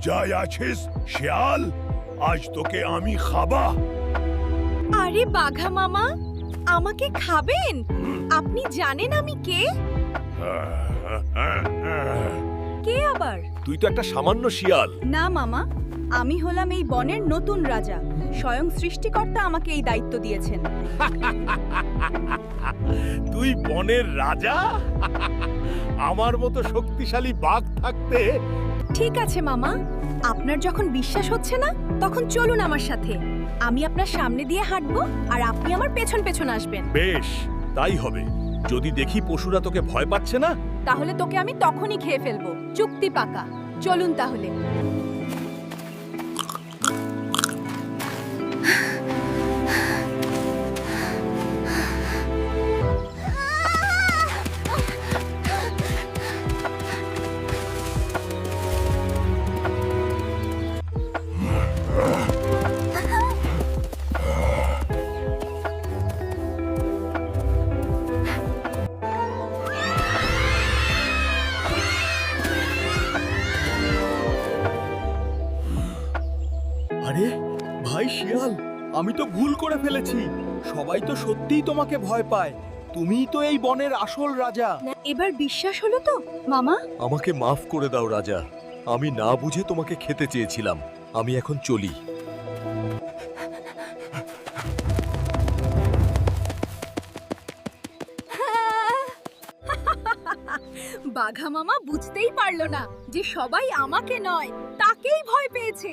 রোজায় আছিস শিয়াল? আজ তোকে আমি খাবা। আরে বাঘা মামা, আমাকে খাবেন? আপনি জানেন আমি কে? কে আবার? তুই তো একটা সামান্য শিয়াল। না মামা, আমি হলাম এই বনের নতুন রাজা। স্বয়ং সৃষ্টিকর্তা আমাকে এই দায়িত্ব দিয়েছেন। তুই বনের রাজা? আমার মতো শক্তিশালী বাঘ থাকতে? ঠিক আছে মামা, আপনার যখন বিশ্বাস হচ্ছে না তখন চলুন আমার সাথে। আমি আপনার সামনে দিয়ে হাঁটবো আর আপনি আমার পেছন পেছন আসবেন। বেশ, তাই হবে। যদি দেখি পশুরা তোকে ভয় পাচ্ছে না, তাহলে তোকে আমি তখনই খেয়ে ফেলবো। চুক্তি পাকা। চলুন তাহলে। আরে ভাই শিয়াল, আমি তো ভুল করে ফেলেছি। সবাই তো সত্যিই তোমাকে ভয় পায়। তুমিই তো এই বনের আসল রাজা। এবার বিশ্বাস হলো তো মামা? আমাকে মাফ করে দাও রাজা। আমি না বুঝে তোমাকে খেতে চেয়েছিলাম। আমি এখন চলি। বাঘা মামা বুঝতেই পারলো না যে সবাই আমাকে নয়, তাকেই ভয় পেয়েছে।